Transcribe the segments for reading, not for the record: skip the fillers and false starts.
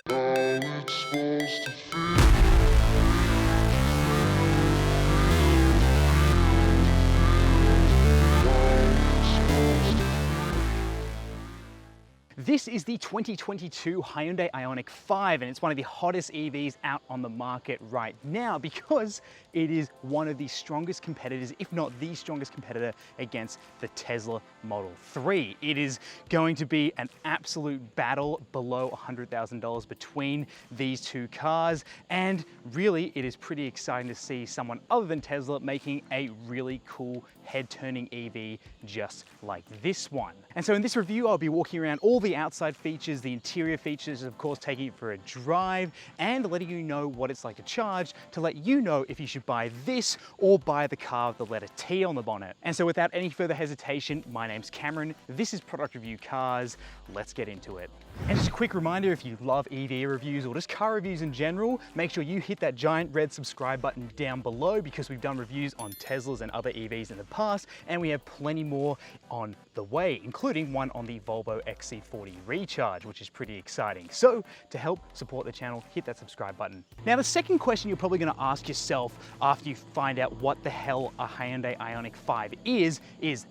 it's supposed to feel. This is the 2022 Hyundai IONIQ 5, and it's one of the hottest EVs out on the market right now because it is one of the strongest competitors, if not the strongest competitor, against the Tesla Model 3. It is going to be an absolute battle below $100,000 between these two cars, and really it is pretty exciting to see someone other than Tesla making a really cool head-turning EV just like this one. And so in this review, I'll be walking around all the outside features, the interior features, of course, taking it for a drive and letting you know what it's like to charge to let you know if you should buy this or buy the car with the letter T on the bonnet. And so without any further hesitation, my name's Cameron. This is Product Review Cars. Let's get into it. And just a quick reminder, if you love EV reviews or just car reviews in general, make sure you hit that giant red subscribe button down below because we've done reviews on Teslas and other EVs in the past, and we have plenty more on the way, including one on the Volvo XC40 Recharge, which is pretty exciting. So to help support the channel, hit that subscribe button. Now, the second question you're probably gonna ask yourself after you find out what the hell a Hyundai IONIQ 5 is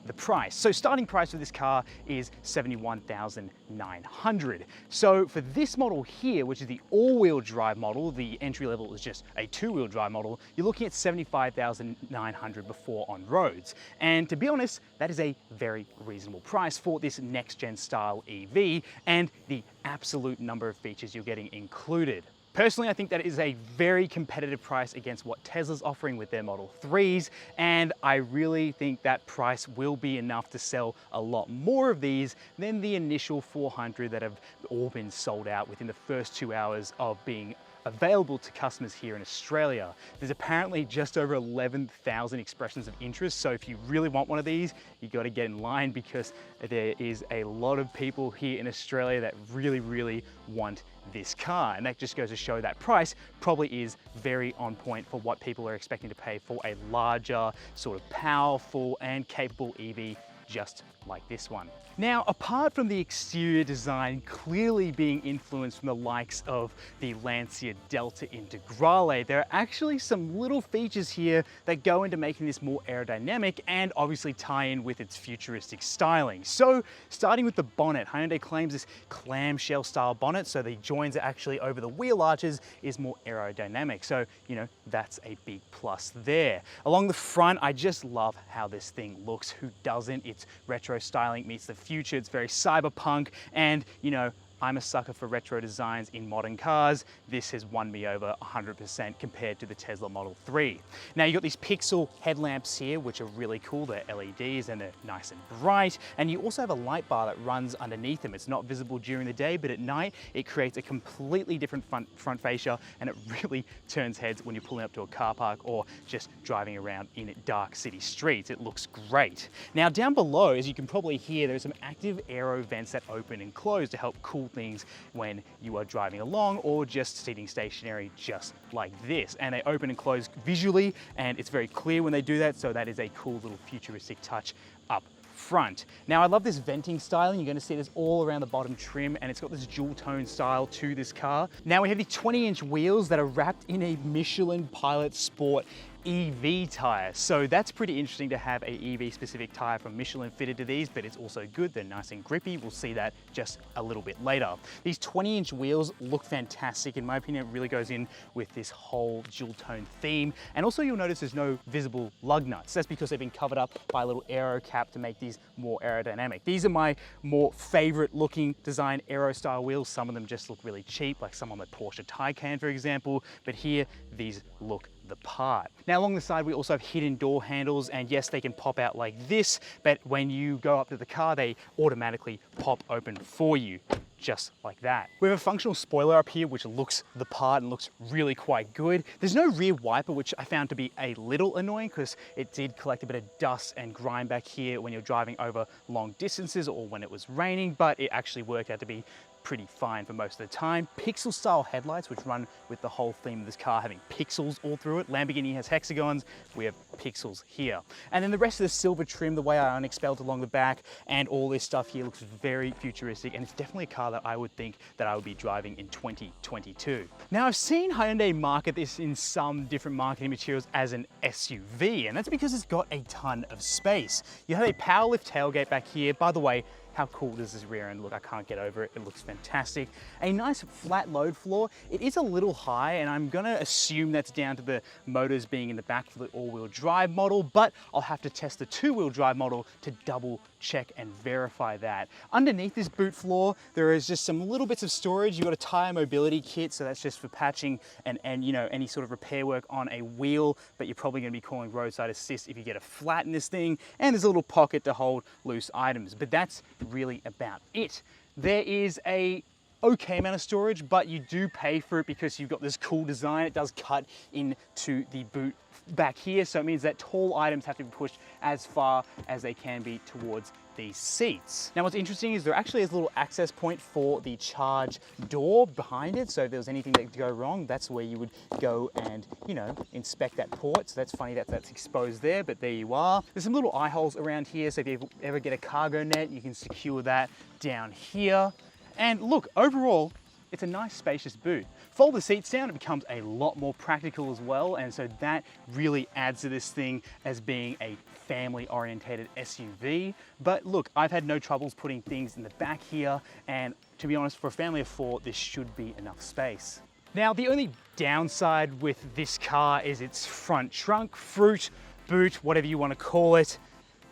the price. So starting price for this car is $71,900. So for this model here, which is the all-wheel drive model, the entry level is just a two-wheel drive model, you're looking at $75,900 before on roads. And to be honest, that is a very reasonable price for this next-gen style EV and the absolute number of features you're getting included. Personally, I think that is a very competitive price against what Tesla's offering with their Model 3s, and I really think that price will be enough to sell a lot more of these than the initial 400 that have all been sold out within the first 2 hours of being available to customers here in Australia. There's apparently just over 11,000 expressions of interest, so if you really want one of these, you got to get in line because there is a lot of people here in Australia that really want this car, and that just goes to show that price probably is very on point for what people are expecting to pay for a larger, sort of powerful and capable EV just like this one. Now, apart from the exterior design clearly being influenced from the likes of the Lancia Delta Integrale, there are actually some little features here that go into making this more aerodynamic and obviously tie in with its futuristic styling. So, starting with the bonnet, Hyundai claims this clamshell style bonnet, so the joins are actually over the wheel arches, is more aerodynamic. So, you know, that's a big plus there. Along the front, I just love how this thing looks. Who doesn't? It's retro styling meets the future. It's very cyberpunk, and you know, I'm a sucker for retro designs in modern cars. This has won me over 100% compared to the Tesla Model 3. Now you got these pixel headlamps here, which are really cool. They're LEDs and they're nice and bright. And you also have a light bar that runs underneath them. It's not visible during the day, but at night it creates a completely different front fascia, and it really turns heads when you're pulling up to a car park or just driving around in dark city streets. It looks great. Now down below, as you can probably hear, there's some active aero vents that open and close to help cool things when you are driving along or just sitting stationary just like this. And they open and close visually, and it's very clear when they do that, so that is a cool little futuristic touch up front. Now I love this venting styling. You're going to see this all around the bottom trim, and it's got this dual tone style to this car. Now we have the 20-inch wheels that are wrapped in a Michelin Pilot Sport EV tire. So that's pretty interesting to have a EV specific tire from Michelin fitted to these, but it's also good. They're nice and grippy. We'll see that just a little bit later. These 20-inch wheels look fantastic. In my opinion, it really goes in with this whole dual tone theme. And also you'll notice there's no visible lug nuts. That's because they've been covered up by a little aero cap to make these more aerodynamic. These are my more favorite looking design aero style wheels. Some of them just look really cheap, like some on the Porsche Taycan, for example, but here these look the part. Now along the side we also have hidden door handles, and yes, they can pop out like this, but when you go up to the car they automatically pop open for you, just like that. We have a functional spoiler up here which looks the part and looks really quite good. There's no rear wiper, which I found to be a little annoying because it did collect a bit of dust and grime back here when you're driving over long distances or when it was raining, but it actually worked out to be pretty fine for most of the time. Pixel style headlights, which run with the whole theme of this car having pixels all through it. Lamborghini has hexagons, we have pixels here. And then the rest of the silver trim, the way IONIQ spelled along the back, and all this stuff here looks very futuristic, and it's definitely a car that I would think that I would be driving in 2022. Now, I've seen Hyundai market this in some different marketing materials as an SUV, and that's because it's got a ton of space. You have a power lift tailgate back here. By the way, how cool does this rear end look? I can't get over it. It looks fantastic. A nice flat load floor. It is a little high, and I'm gonna assume that's down to the motors being in the back for the all-wheel drive model, but I'll have to test the two-wheel drive model to double check and verify that. Underneath this boot floor, there is just some little bits of storage. You've got a tire mobility kit, so that's just for patching and you know, any sort of repair work on a wheel, but you're probably gonna be calling roadside assist if you get a flat in this thing. And there's a little pocket to hold loose items, but that's really about it. There is a okay amount of storage, but you do pay for it because you've got this cool design. It does cut into the boot back here, so it means that tall items have to be pushed as far as they can be towards these seats. Now, what's interesting is there actually is a little access point for the charge door behind it, so if there was anything that could go wrong, that's where you would go and, you know, inspect that port. So that's funny that that's exposed there, but there you are. There's some little eye holes around here, so if you ever get a cargo net, you can secure that down here. And look, overall, it's a nice spacious boot. Fold the seats down, it becomes a lot more practical as well, and so that really adds to this thing as being a family-orientated SUV. But look, I've had no troubles putting things in the back here, and to be honest, for a family of four, this should be enough space. Now, the only downside with this car is its front trunk, fruit, boot, whatever you want to call it.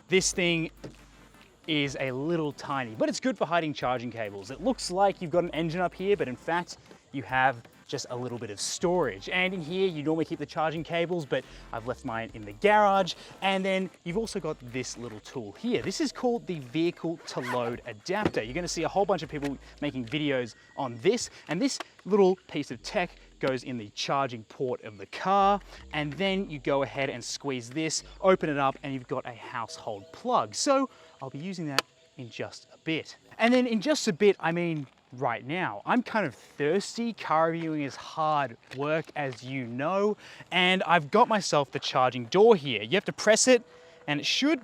This thing is a little tiny, but it's good for hiding charging cables. It looks like you've got an engine up here, but in fact, you have just a little bit of storage. And in here, you normally keep the charging cables, but I've left mine in the garage. And then you've also got this little tool here. This is called the vehicle to load adapter. You're gonna see a whole bunch of people making videos on this, and this little piece of tech goes in the charging port of the car, and then you go ahead and squeeze this, open it up, and you've got a household plug. So I'll be using that in just a bit. And then in just a bit, I mean, right now. I'm kind of thirsty. Car reviewing is hard work, as you know, and I've got myself the charging door here. You have to press it, and it should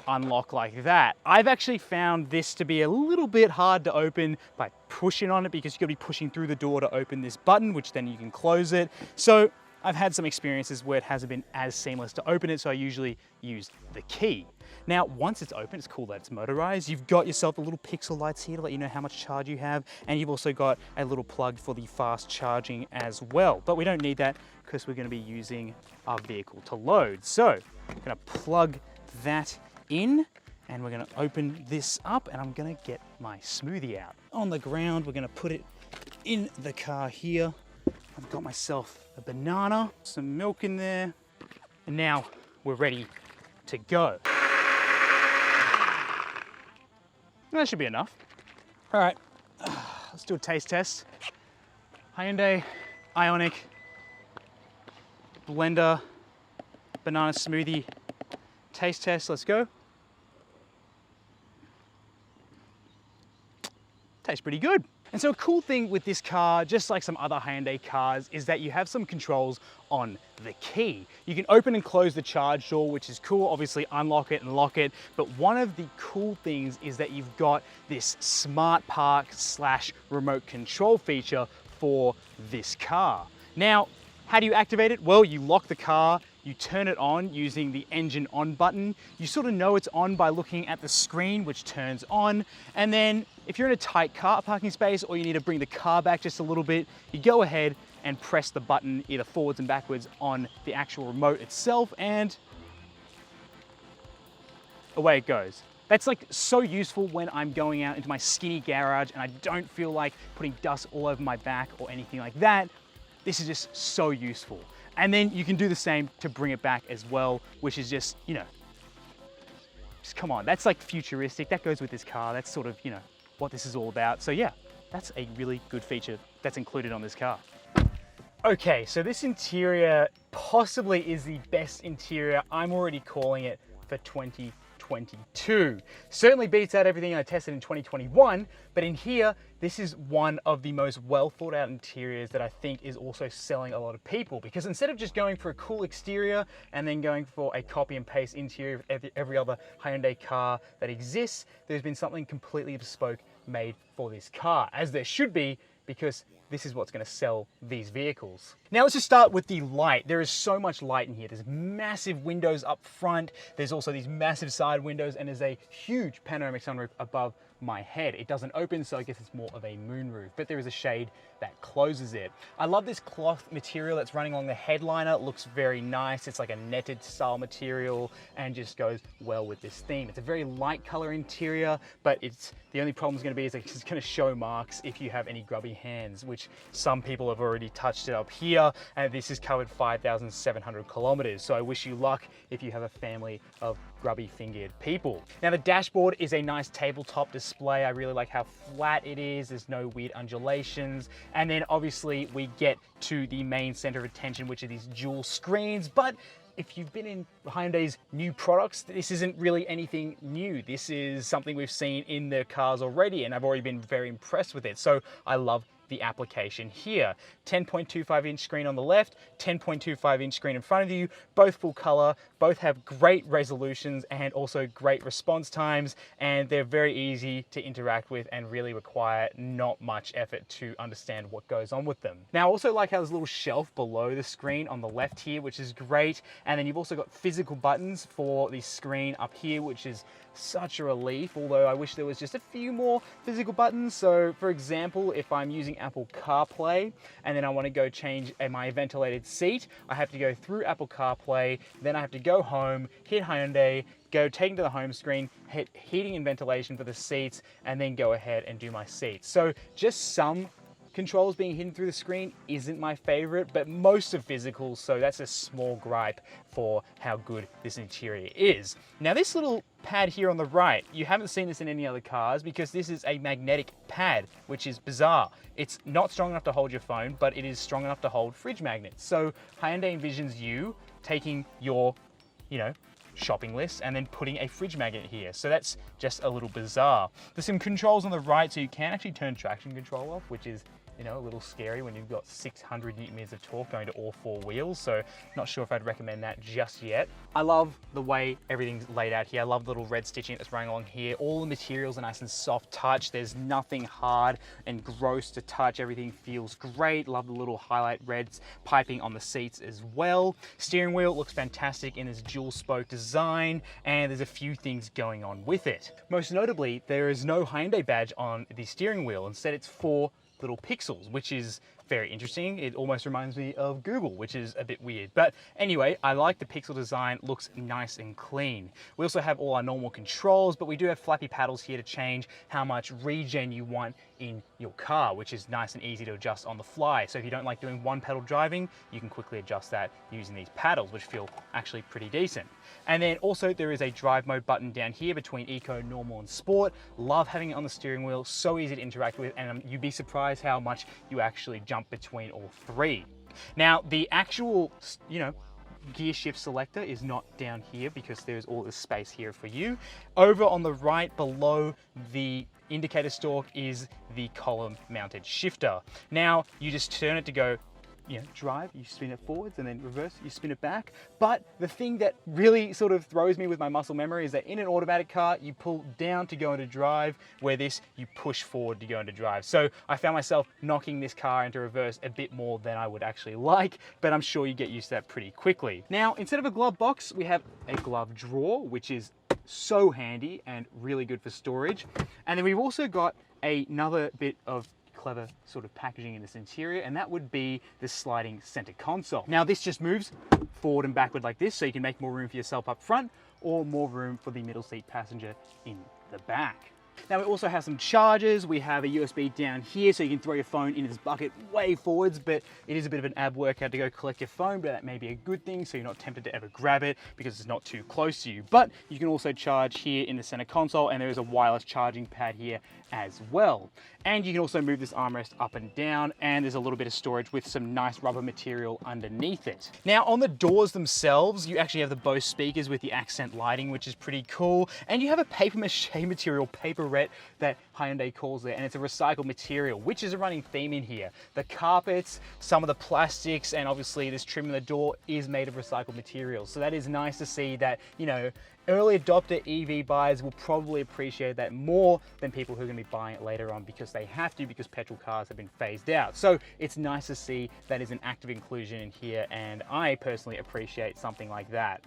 unlock like that. I've actually found this to be a little bit hard to open by pushing on it, because you've got to be pushing through the door to open this button, which then you can close it. So I've had some experiences where it hasn't been as seamless to open it, so I usually use the key. Now, once it's open, it's cool that it's motorized. You've got yourself the little pixel lights here to let you know how much charge you have, and you've also got a little plug for the fast charging as well. But we don't need that because we're going to be using our vehicle to load. So I'm going to plug that in, and we're going to open this up, and I'm going to get my smoothie out. On the ground, we're going to put it in the car here. I've got myself a banana, some milk in there, and now we're ready to go. That should be enough. All right, let's do a taste test. Hyundai IONIQ blender banana smoothie taste test. Let's go. Tastes pretty good. And so a cool thing with this car, just like some other Hyundai cars, is that you have some controls on the key. You can open and close the charge door, which is cool. Obviously unlock it and lock it. But one of the cool things is that you've got this smart park / remote control feature for this car. Now, how do you activate it? Well, you lock the car, you turn it on using the engine on button. You sort of know it's on by looking at the screen, which turns on. And then if you're in a tight car parking space, or you need to bring the car back just a little bit, you go ahead and press the button either forwards and backwards on the actual remote itself, and away it goes. That's like so useful when I'm going out into my skinny garage and I don't feel like putting dust all over my back or anything like that. This is just so useful. And then you can do the same to bring it back as well, which is just, you know, just come on, that's like futuristic. That goes with this car. That's sort of, you know, what this is all about. So yeah, that's a really good feature that's included on this car. Okay, so this interior possibly is the best interior, I'm already calling it, for 2022. 2022. Certainly beats out everything I tested in 2021, but in here, this is one of the most well thought out interiors that I think is also selling a lot of people, because instead of just going for a cool exterior and then going for a copy and paste interior of every other Hyundai car that exists, there's been something completely bespoke made for this car, as there should be, because this is what's going to sell these vehicles. Now let's just start with the light. There is so much light in here. There's massive windows up front. There's also these massive side windows, and there's a huge panoramic sunroof above my head. It doesn't open, so I guess it's more of a moonroof, but there is a shade that closes it. I love this cloth material that's running along the headliner. It looks very nice. It's like a netted style material and just goes well with this theme. It's a very light color interior, but the only problem is going to be it's going to show marks if you have any grubby hands, which some people have already touched it up here, and this is covered 5,700 kilometers. So I wish you luck if you have a family of grubby fingered people. Now the dashboard is a nice tabletop display. I really like how flat it is. There's no weird undulations. And then obviously we get to the main center of attention, which are these dual screens. But if you've been in Hyundai's new products, this isn't really anything new. This is something we've seen in their cars already, and I've already been very impressed with it. So I love the application here. 10.25 inch screen on the left, 10.25 inch screen in front of you, both full color, both have great resolutions and also great response times, and they're very easy to interact with and really require not much effort to understand what goes on with them. Now I also like how there's a little shelf below the screen on the left here, which is great, and then you've also got physical buttons for the screen up here, which is such a relief, although I wish there was just a few more physical buttons. So for example, if I'm using Apple CarPlay and then I want to go change my ventilated seat, I have to go through Apple CarPlay, then I have to go home, hit Hyundai, go take to the home screen, hit heating and ventilation for the seats, and then go ahead and do my seats. So just some controls being hidden through the screen isn't my favorite, but most are physical, so that's a small gripe for how good this interior is. Now this little pad here on the right, you haven't seen this in any other cars because this is a magnetic pad, which is bizarre. It's not strong enough to hold your phone, but it is strong enough to hold fridge magnets. So Hyundai envisions you taking your, shopping list and then putting a fridge magnet here. So that's just a little bizarre. There's some controls on the right, so you can actually turn traction control off, which is a little scary when you've got 600 Newton meters of torque going to all four wheels. So not sure if I'd recommend that just yet. I love the way everything's laid out here. I love the little red stitching that's running along here. All the materials are nice and soft touch. There's nothing hard and gross to touch. Everything feels great. Love the little highlight reds piping on the seats as well. Steering wheel looks fantastic in this dual spoke design, and there's a few things going on with it. Most notably, there is no Hyundai badge on the steering wheel. Instead, it's 4 little pixels, which is very interesting. It almost reminds me of Google, which is a bit weird. But anyway, I like the pixel design, looks nice and clean. We also have all our normal controls, but we do have flappy paddles here to change how much regen you want in your car, which is nice and easy to adjust on the fly. So if you don't like doing one pedal driving, you can quickly adjust that using these paddles, which feel actually pretty decent. And then also there is a drive mode button down here between Eco, Normal, and Sport. Love having it on the steering wheel, so easy to interact with, and you'd be surprised how much you actually jump between all three. Now, the actual, gear shift selector is not down here because there's all this space here for you. Over on the right below the indicator stalk is the column mounted shifter. Now, you just turn it to go drive, you spin it forwards, and then reverse, you spin it back. But the thing that really sort of throws me with my muscle memory is that in an automatic car, you pull down to go into drive, where this, you push forward to go into drive. So I found myself knocking this car into reverse a bit more than I would actually like, but I'm sure you get used to that pretty quickly. Now, instead of a glove box, we have a glove drawer, which is so handy and really good for storage. And then we've also got another bit of clever sort of packaging in this interior, and that would be the sliding center console. Now this just moves forward and backward like this, so you can make more room for yourself up front or more room for the middle seat passenger in the back. Now we also have some chargers. We have a USB down here so you can throw your phone in this bucket way forwards, but it is a bit of an ab workout to go collect your phone, but that may be a good thing so you're not tempted to ever grab it because it's not too close to you. But you can also charge here in the center console, and there is a wireless charging pad here as well. And you can also move this armrest up and down, and there's a little bit of storage with some nice rubber material underneath it. Now on the doors themselves, you actually have the Bose speakers with the accent lighting, which is pretty cool. And you have a paper mache material, paperette, that Hyundai calls it, and it's a recycled material, which is a running theme in here. The carpets, some of the plastics, and obviously this trim in the door is made of recycled materials. So that is nice to see that, you know, early adopter EV buyers will probably appreciate that more than people who are going to be buying it later on because they have to, because petrol cars have been phased out. So it's nice to see that is an active inclusion in here, and I personally appreciate something like that.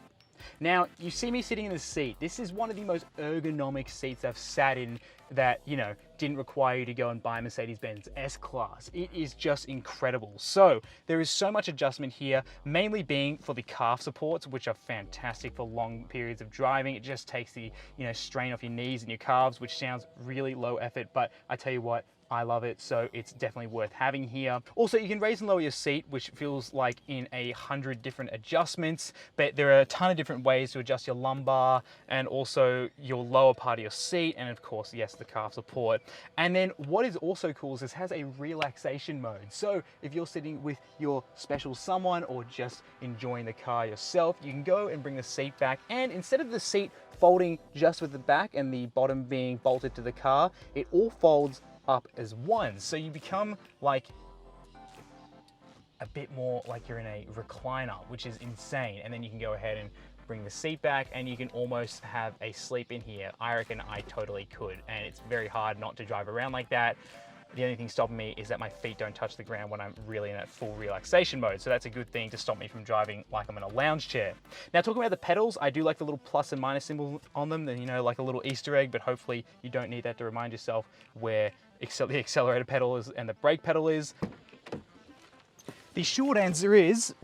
Now, you see me sitting in the seat. This is one of the most ergonomic seats I've sat in that, you know, didn't require you to go and buy a Mercedes-Benz S-Class. It is just incredible. So there is so much adjustment here, mainly being for the calf supports, which are fantastic for long periods of driving. It just takes the, you know, strain off your knees and your calves, which sounds really low effort, but I tell you what, I love it, so it's definitely worth having here. Also, you can raise and lower your seat, which feels like in 100 different adjustments, but there are a ton of different ways to adjust your lumbar and also your lower part of your seat, and of course, yes, the calf support. And then what is also cool is this has a relaxation mode. So if you're sitting with your special someone or just enjoying the car yourself, you can go and bring the seat back, and instead of the seat folding just with the back and the bottom being bolted to the car, it all folds up as one. So you become like a bit more like you're in a recliner, which is insane. And then you can go ahead and bring the seat back, and you can almost have a sleep in here. I reckon I totally could, and it's very hard not to drive around like that. The only thing stopping me is that my feet don't touch the ground when I'm really in that full relaxation mode. So that's a good thing to stop me from driving like I'm in a lounge chair. Now, talking about the pedals, I do like the little plus and minus symbol on them, you know, like a little Easter egg, but hopefully you don't need that to remind yourself where the accelerator pedal is and the brake pedal is. The short answer is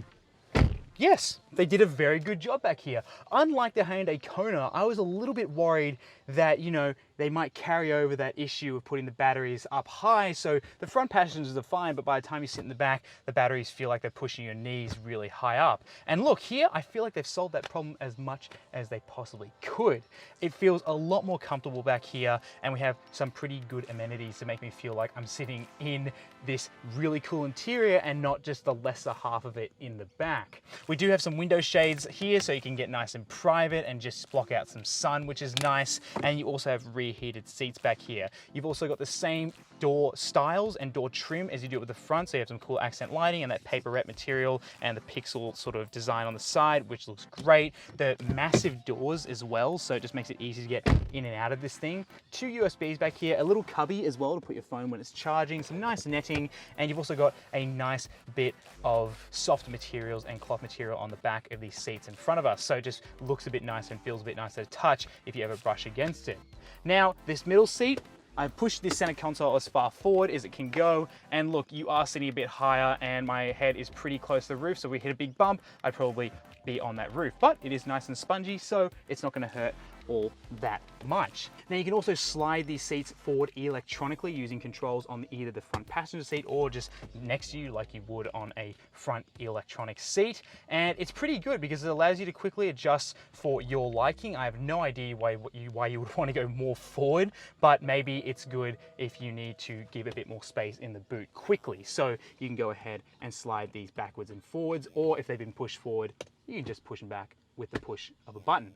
yes, they did a very good job back here. Unlike the Hyundai Kona, I was a little bit worried that, you know, they might carry over that issue of putting the batteries up high. So the front passengers are fine, but by the time you sit in the back, the batteries feel like they're pushing your knees really high up. And look, here, I feel like they've solved that problem as much as they possibly could. It feels a lot more comfortable back here, and we have some pretty good amenities to make me feel like I'm sitting in this really cool interior and not just the lesser half of it in the back. We do have some window shades here so you can get nice and private and just block out some sun, which is nice. And you also have rear-heated seats back here. You've also got the same door styles and door trim as you do with the front, so you have some cool accent lighting and that paperette material and the pixel sort of design on the side, which looks great. The massive doors as well, so it just makes it easy to get in and out of this thing. 2 USBs back here, a little cubby as well to put your phone when it's charging, some nice netting, and you've also got a nice bit of soft materials and cloth material on the back of these seats in front of us, so it just looks a bit nicer and feels a bit nicer to touch if you ever brush against it. Now, this middle seat, I pushed this center console as far forward as it can go, and look, you are sitting a bit higher and my head is pretty close to the roof, so if we hit a big bump, I'd probably be on that roof, but it is nice and spongy, so it's not going to hurt all that much. Now you can also slide these seats forward electronically using controls on either the front passenger seat or just next to you like you would on a front electronic seat. And it's pretty good because it allows you to quickly adjust for your liking. I have no idea why you would want to go more forward, but maybe it's good if you need to give a bit more space in the boot quickly. So you can go ahead and slide these backwards and forwards, or if they've been pushed forward, you can just push them back with the push of a button.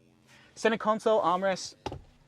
Center console armrest,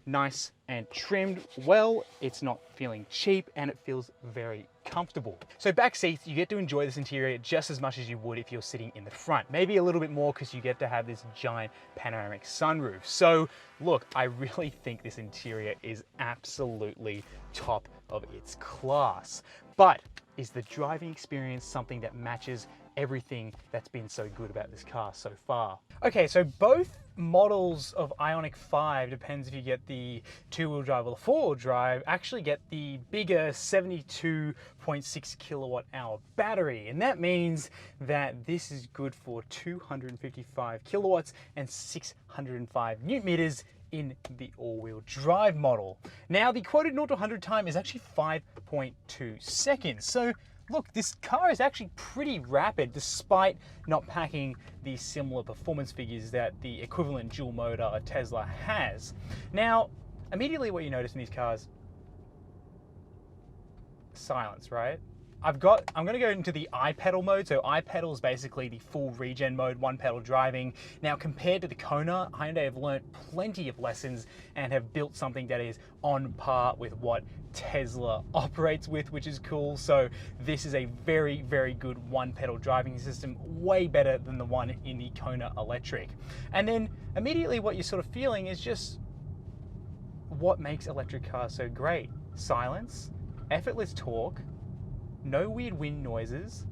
nice and trimmed well. It's not feeling cheap and it feels very comfortable. So back seats, you get to enjoy this interior just as much as you would if you're sitting in the front. Maybe a little bit more because you get to have this giant panoramic sunroof. So look, I really think this interior is absolutely top of its class. But is the driving experience something that matches everything that's been so good about this car so far? Okay, so both models of IONIQ 5, depends if you get the 2-wheel drive or the 4-wheel drive, actually get the bigger 72.6 kilowatt hour battery. And that means that this is good for 255 kilowatts and 605 newton meters in the all-wheel drive model. Now, the quoted 0 to 100 time is actually 5.2 seconds. So look, this car is actually pretty rapid despite not packing the similar performance figures that the equivalent dual motor Tesla has. Now, immediately what you notice in these cars, silence, right? I'm going to go into the iPedal mode. So iPedal is basically the full regen mode, one pedal driving. Now, compared to the Kona, Hyundai have learned plenty of lessons and have built something that is on par with what Tesla operates with, which is cool. So this is a very, very good one pedal driving system, way better than the one in the Kona electric. And then immediately what you're sort of feeling is just what makes electric cars so great. Silence, effortless torque, no weird wind noises,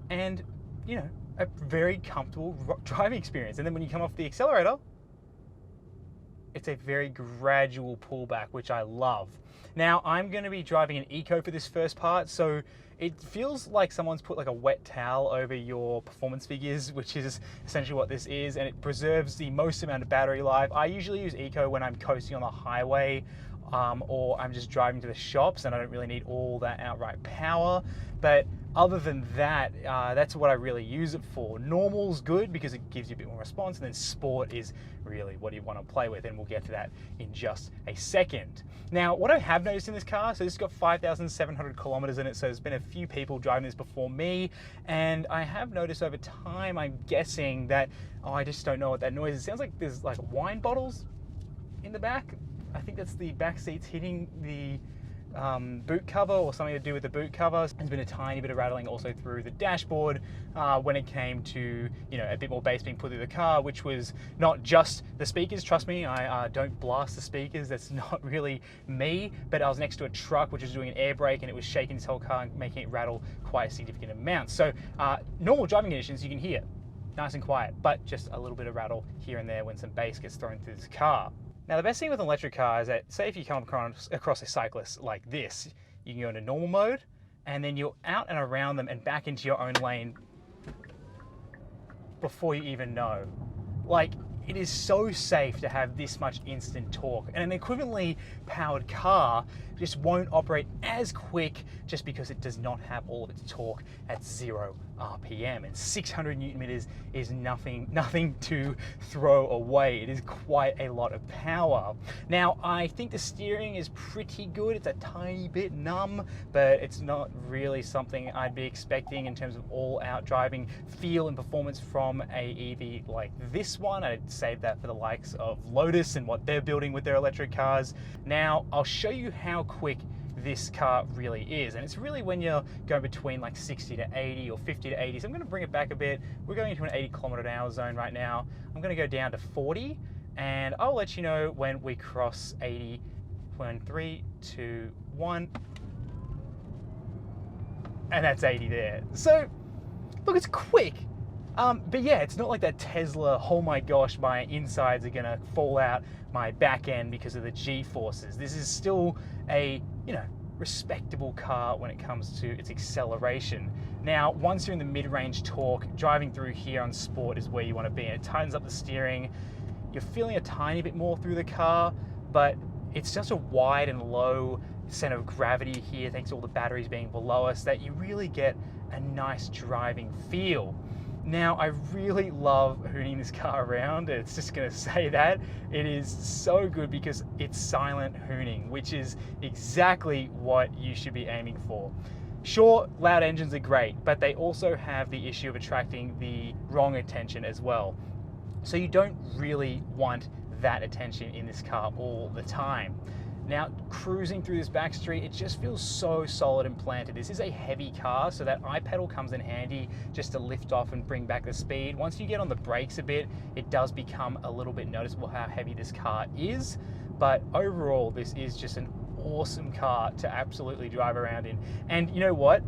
and, you know, a very comfortable driving experience. And then when you come off the accelerator, it's a very gradual pullback, which I love. Now, I'm going to be driving an Eco for this first part, so it feels like someone's put like a wet towel over your performance figures, which is essentially what this is, and it preserves the most amount of battery life. I usually use Eco when I'm coasting on the highway, or I'm just driving to the shops and I don't really need all that outright power. But other than that, that's what I really use it for. Normal's good because it gives you a bit more response, and then sport is really what you want to play with, and we'll get to that in just a second. Now, what I have noticed in this car, so this has got 5,700 kilometers in it, so there's been a few people driving this before me, and I have noticed over time, I'm guessing that, I just don't know what that noise is. It sounds like there's like wine bottles in the back. I think that's the back seats hitting the boot cover, or something to do with the boot cover. There's been a tiny bit of rattling also through the dashboard when it came to, you know, a bit more bass being put through the car, which was not just the speakers. Trust me, I don't blast the speakers. That's not really me. But I was next to a truck which was doing an air brake, and it was shaking this whole car and making it rattle quite a significant amount. So normal driving conditions, you can hear nice and quiet, but just a little bit of rattle here and there when some bass gets thrown through this car. Now, the best thing with an electric car is that, say if you come across a cyclist like this, you can go into normal mode, and then you're out and around them and back into your own lane before you even know. Like, it is so safe to have this much instant torque, and an equivalently powered car just won't operate as quick just because it does not have all of its torque at 0 RPM, and 600 Newton meters is nothing to throw away. It is quite a lot of power. Now, I think the steering is pretty good. It's a tiny bit numb, but it's not really something I'd be expecting in terms of all-out driving feel and performance from a EV like this one. I'd save that for the likes of Lotus and what they're building with their electric cars. Now, I'll show you how quick this car really is, and it's really when you're going between like 60 to 80 or 50 to 80. So I'm going to bring it back a bit. We're going into an 80 kilometer an hour zone right now. I'm going to go down to 40, and I'll let you know when we cross 80. When 3, 2, 1, and that's 80 there. So look, it's quick. But yeah, it's not like that Tesla, oh my gosh, my insides are gonna fall out my back end because of the G-forces. This is still a, you know, respectable car when it comes to its acceleration. Now, once you're in the mid-range torque, driving through here on sport is where you want to be, and it tightens up the steering. You're feeling a tiny bit more through the car, but it's just a wide and low center of gravity here, thanks to all the batteries being below us, that you really get a nice driving feel. Now, I really love hooning this car around. It's just gonna say that. It is so good because it's silent hooning, which is exactly what you should be aiming for. Sure, loud engines are great, but they also have the issue of attracting the wrong attention as well. So you don't really want that attention in this car all the time. Now, cruising through this back street, it just feels so solid and planted. This is a heavy car, so that iPedal comes in handy just to lift off and bring back the speed. Once you get on the brakes a bit, it does become a little bit noticeable how heavy this car is. But overall, this is just an awesome car to absolutely drive around in. And you know what?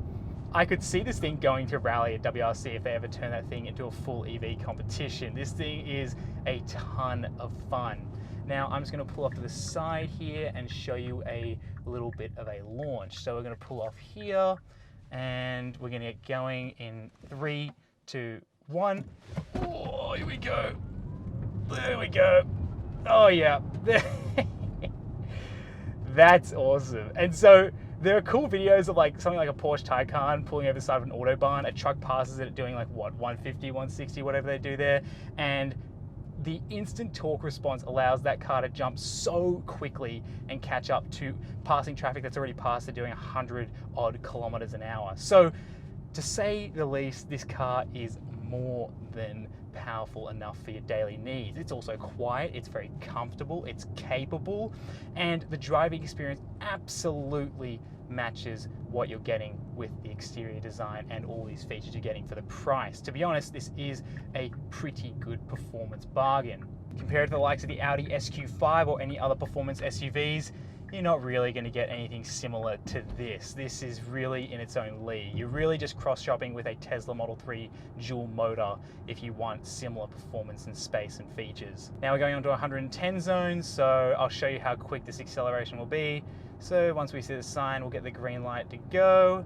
I could see this thing going to rally at WRC if they ever turn that thing into a full EV competition. This thing is a ton of fun. Now, I'm just going to pull off to the side here and show you a little bit of a launch. So we're going to pull off here, and we're going to get going in 3, 2, 1. Oh, here we go. There we go. Oh yeah. That's awesome. And so there are cool videos of like something like a Porsche Taycan pulling over the side of an Autobahn. A truck passes it doing like what, 150, 160, whatever they do there. And the instant torque response allows that car to jump so quickly and catch up to passing traffic that's already passed it doing 100 odd kilometers an hour. So to say the least, this car is more than powerful enough for your daily needs. It's also quiet, it's very comfortable, it's capable, and the driving experience absolutely matches what you're getting with the exterior design and all these features you're getting for the price. To be honest, this is a pretty good performance bargain. Compared to the likes of the Audi SQ5 or any other performance SUVs, you're not really going to get anything similar to this. This is really in its own league. You're really just cross-shopping with a Tesla Model 3 dual motor if you want similar performance and space and features. Now we're going on to 110 zones, so I'll show you how quick this acceleration will be. So once we see the sign, we'll get the green light to go.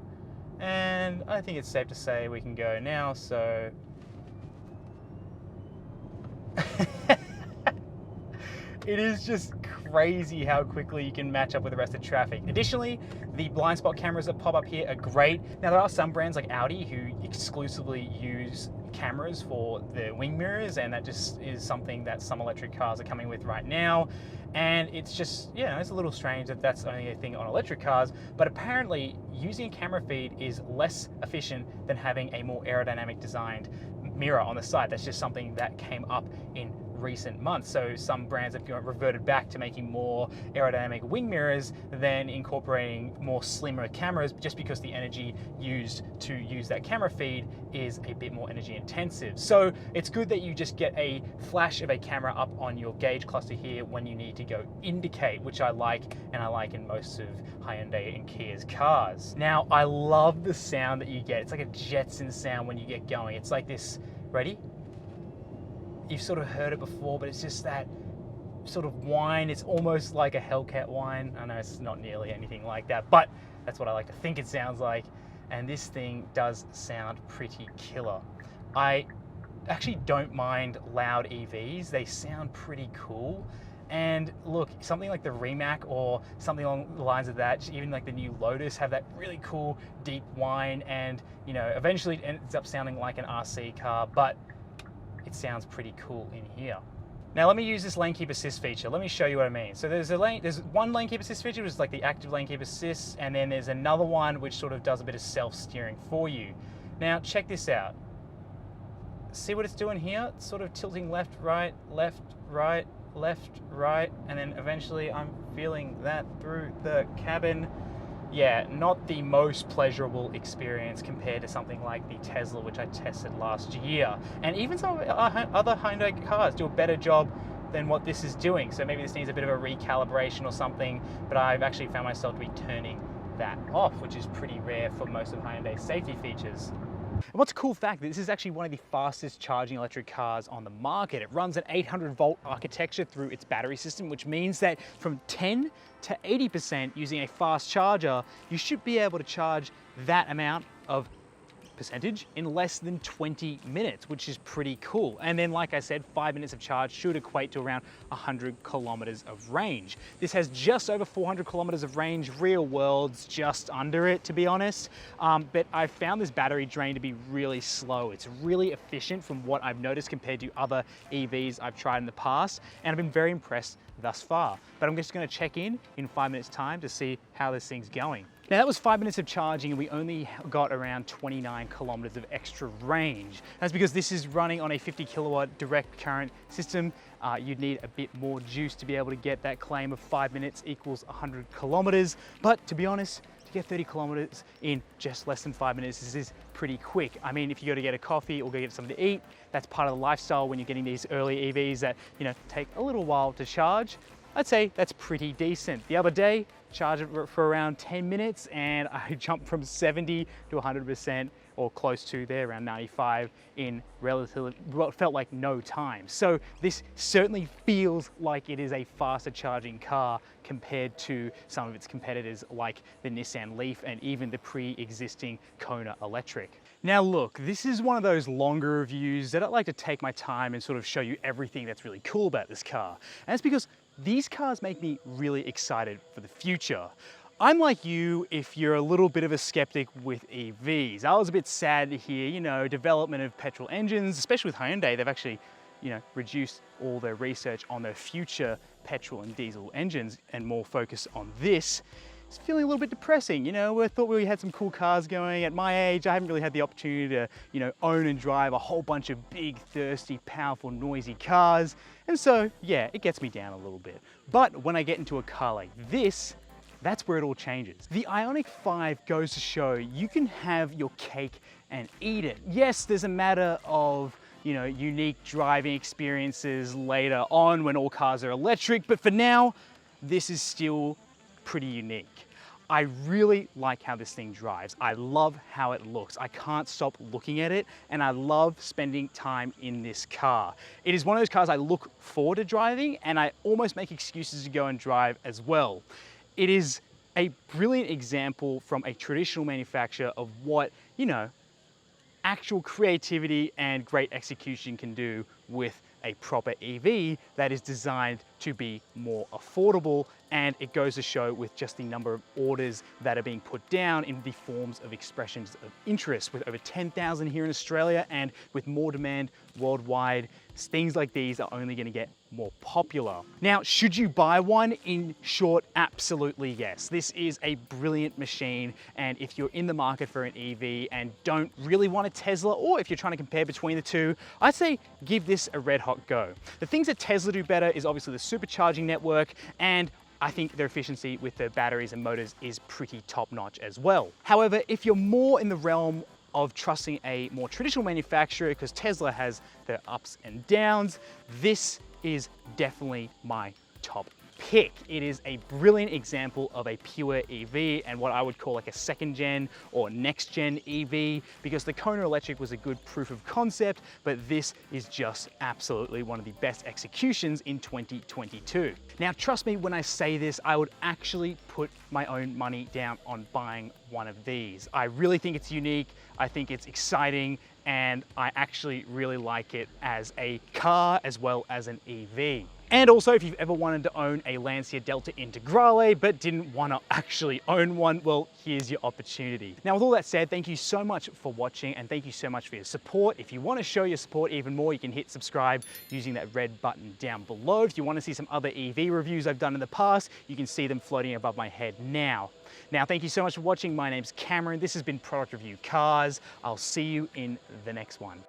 And I think it's safe to say we can go now, so... It is just crazy how quickly you can match up with the rest of traffic. Additionally, the blind spot cameras that pop up here are great. Now there are some brands like Audi who exclusively use cameras for the wing mirrors, and that just is something that some electric cars are coming with right now. And it's just, you know, it's a little strange that that's only a thing on electric cars, but apparently using a camera feed is less efficient than having a more aerodynamic designed mirror on the side. That's just something that came up in recent months. So some brands have reverted back to making more aerodynamic wing mirrors than incorporating more slimmer cameras, just because the energy used to use that camera feed is a bit more energy intensive. So it's good that you just get a flash of a camera up on your gauge cluster here when you need to go indicate, which I like, and I like in most of Hyundai and Kia's cars. Now, I love the sound that you get. It's like a Jetson sound when you get going. It's like this, ready? You've sort of heard it before, but it's just that sort of whine. It's almost like a Hellcat whine. I know it's not nearly anything like that, but that's what I like to think it sounds like. And this thing does sound pretty killer. I actually don't mind loud EVs. They sound pretty cool. And look, something like the Rimac or something along the lines of that, even like the new Lotus, have that really cool deep whine, and you know, eventually it ends up sounding like an RC car, but it sounds pretty cool in here. Now let me use this lane keep assist feature. Let me show you what I mean. So there's one lane keep assist feature, which is like the active lane keep assist, and then there's another one which sort of does a bit of self-steering for you. Now check this out. See what it's doing here? It's sort of tilting left, right, left, right, left, right, and then eventually I'm feeling that through the cabin. Yeah, not the most pleasurable experience compared to something like the Tesla, which I tested last year. And even some other Hyundai cars do a better job than what this is doing. So maybe this needs a bit of a recalibration or something, but I've actually found myself to be turning that off, which is pretty rare for most of Hyundai's safety features. And what's a cool fact, this is actually one of the fastest charging electric cars on the market. It runs an 800-volt architecture through its battery system, which means that from 10 to 80% using a fast charger, you should be able to charge that amount of percentage in less than 20 minutes, which is pretty cool. And then, like I said, 5 minutes of charge should equate to around 100 kilometers of range. This has just over 400 kilometers of range. Real world's just under it, to be honest. But I found this battery drain to be really slow. It's really efficient from what I've noticed compared to other EVs I've tried in the past, and I've been very impressed thus far. But I'm just going to check in 5 minutes time to see how this thing's going. Now that was 5 minutes of charging, and we only got around 29 kilometers of extra range. That's because this is running on a 50 kilowatt direct current system. You'd need a bit more juice to be able to get that claim of 5 minutes equals 100 kilometers. But to be honest, to get 30 kilometers in just less than 5 minutes, this is pretty quick. I mean, if you go to get a coffee or go get something to eat, that's part of the lifestyle when you're getting these early EVs that, you know, take a little while to charge. I'd say that's pretty decent. The other day, charged it for around 10 minutes and I jumped from 70 to 100% or close to there, around 95 in relatively what felt like no time. So this certainly feels like it is a faster charging car compared to some of its competitors like the Nissan Leaf and even the pre-existing Kona Electric. Now look, this is one of those longer reviews that I like to take my time and sort of show you everything that's really cool about this car. And it's because these cars make me really excited for the future. I'm like you if you're a little bit of a skeptic with EVs. I was a bit sad to hear, development of petrol engines, especially with Hyundai, they've actually, reduced all their research on their future petrol and diesel engines and more focus on this. It's feeling a little bit depressing. We thought we had some cool cars going. At my age, I haven't really had the opportunity to, own and drive a whole bunch of big, thirsty, powerful, noisy cars. And so, yeah, it gets me down a little bit. But when I get into a car like this, that's where it all changes. The IONIQ 5 goes to show you can have your cake and eat it. Yes, there's a matter of, unique driving experiences later on when all cars are electric, but for now, this is still pretty unique. I really like how this thing drives. I love how it looks. I can't stop looking at it, and I love spending time in this car. It is one of those cars I look forward to driving, and I almost make excuses to go and drive as well. It is a brilliant example from a traditional manufacturer of what, actual creativity and great execution can do with a proper EV that is designed to be more affordable, and it goes to show with just the number of orders that are being put down in the forms of expressions of interest, with over 10,000 here in Australia and with more demand worldwide. Things like these are only going to get more popular. Now, should you buy one? In short, absolutely yes. This is a brilliant machine, and if you're in the market for an EV and don't really want a Tesla, or if you're trying to compare between the two, I'd say give this a red hot go. The things that Tesla do better is obviously the supercharging network, and I think their efficiency with the batteries and motors is pretty top notch as well. However, if you're more in the realm of trusting a more traditional manufacturer, because Tesla has their ups and downs, this is definitely my top pick. It is a brilliant example of a pure EV and what I would call like a second gen or next gen EV, because the Kona Electric was a good proof of concept, but this is just absolutely one of the best executions in 2022. Now, trust me when I say this, I would actually put my own money down on buying one of these. I really think it's unique. I think it's exciting, and I actually really like it as a car as well as an EV. And also, if you've ever wanted to own a Lancia Delta Integrale but didn't want to actually own one, well, here's your opportunity. Now, with all that said, thank you so much for watching, and thank you so much for your support. If you want to show your support even more, you can hit subscribe using that red button down below. If you want to see some other EV reviews I've done in the past, you can see them floating above my head now. Now, thank you so much for watching. My name's Cameron. This has been Product Review Cars. I'll see you in the next one.